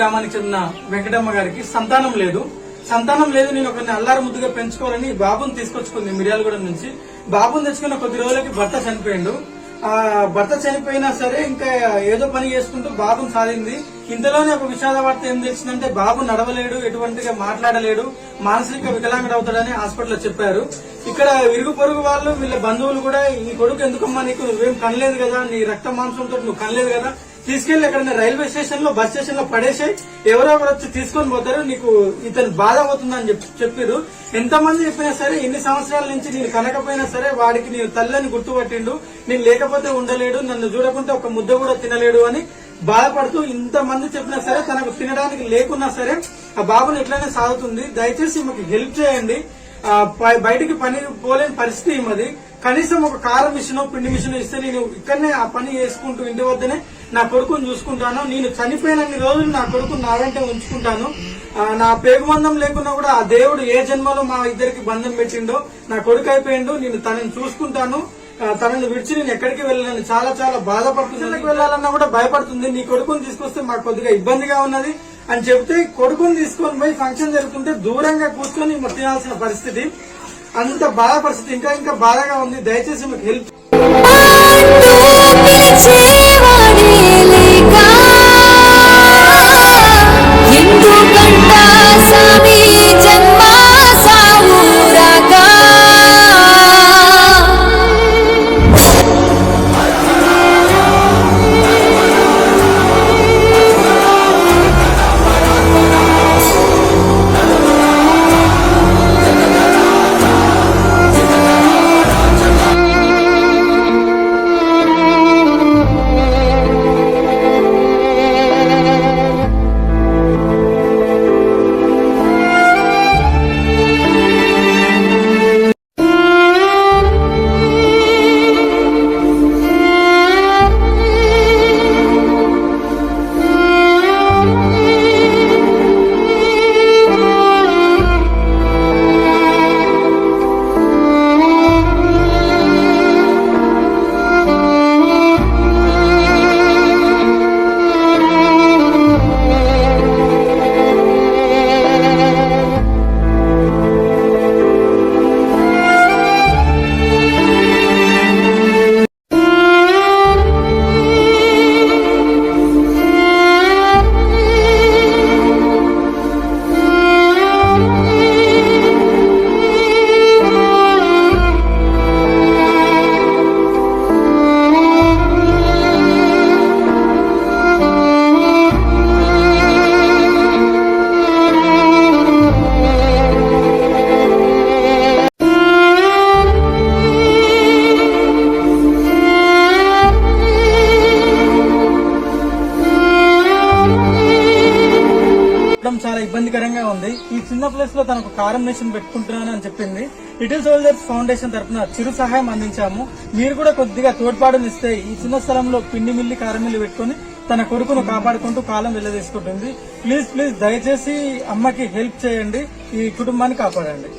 గ్రామానికి చెందిన వెంకటమ్మ గారికి సంతానం లేదు. నేను ఒకరిని అల్లారు ముద్దుగా పెంచుకోవాలని బాబుని తీసుకొచ్చుకుంది మిర్యాలగూడ నుంచి. బాబుని తెచ్చుకున్న కొద్ది రోజులకి భర్త చనిపోయిండు. భర్త చనిపోయినా సరే ఇంకా ఏదో పని చేసుకుంటూ బాబుని సాధింది. ఇంతలోనే ఒక విషాద వార్త ఏం తెలిసిందంటే బాబు నడవలేడు, ఎటువంటిగా మాట్లాడలేడు, మానసిక వికలాంగుడు అవుతాడని హాస్పిటల్లో చెప్పారు. ఇక్కడ ఇరుగు పొరుగు వాళ్ళు, వీళ్ళ బంధువులు కూడా ఈ కొడుకు ఎందుకమ్మా నీకు, నువ్వేం కనలేదు కదా, నీ రక్త మాంసంతో నువ్వు కనలేదు కదా, తీసుకెళ్లి ఎక్కడైనా రైల్వే స్టేషన్ లో బస్ స్టేషన్ లో పడేసాయి, ఎవరో ఒకరు వచ్చి తీసుకొని పోతారు, నీకు ఇతను బాధ అవుతుందని చెప్పారు. ఎంతమంది చెప్పినా సరే, ఎన్ని సంవత్సరాల నుంచి నేను కనకపోయినా సరే వాడికి నేను తల్లని గుర్తుపట్టిండు, నేను లేకపోతే ఉండలేడు, నన్ను చూడకుంటే ఒక ముద్ద కూడా తినలేడు అని బాధపడుతూ ఇంతమంది చెప్పినా సరే తనకు తినడానికి లేకున్నా సరే ఆ బాబుని ఎట్లనే సాగుతుంది. దయచేసి మాకు హెల్ప్ చేయండి. బయటికి పని పోలేని పరిస్థితి మాది. కనీసం ఒక కారం మిషన్, పిండి మిషన్ ఇస్తే నేను ఇక్కడనే ఆ పని చేసుకుంటూ ఇంటి వద్దనే నా కొడుకుని చూసుకుంటాను. నేను చనిపోయినన్ని రోజులు నా కొడుకుని నా వెంట ఉంచుకుంటాను. నా పేగుబంధం లేకున్నా కూడా ఆ దేవుడు ఏ జన్మలో మా ఇద్దరికి బంధం పెట్టిండో నా కొడుకు అయిపోయిండు. నేను తనని చూసుకుంటాను. తనని విడిచి నేను ఎక్కడికి వెళ్ళాలని చాలా చాలా బాధపడుతుంది. వెళ్ళాలన్నా కూడా భయపడుతుంది. నీ కొడుకుని తీసుకొస్తే మాకు కొద్దిగా ఇబ్బందిగా ఉన్నది అని చెప్తే కొడుకుని తీసుకొని పోయి ఫంక్షన్ జరుగుతుంటే దూరంగా కూర్చొని తినాల్సిన పరిస్థితి, అంత బాధ పరిస్థితి. ఇంకా బాధగా ఉంది. దయచేసి మాకు హెల్ప్ చాలా ఇబ్బందికరంగా ఉంది. ఈ చిన్న ప్లేస్ లో తనకు కారం మిషన్ పెట్టుకుంటున్నాను అని చెప్పింది. లిటిల్ సోల్జర్స్ ఫౌండేషన్ తరఫున చిరు సహాయం అందించాము. మీరు కూడా కొద్దిగా తోడ్పాటునిస్తే ఈ చిన్న స్థలంలో పిండి మిల్లి, కారం మిల్లి పెట్టుకుని తన కొడుకును కాపాడుకుంటూ కాలం వెళ్ళదీసుకుంటుంది. ప్లీజ్ దయచేసి అమ్మకి హెల్ప్ చేయండి, ఈ కుటుంబాన్ని కాపాడండి.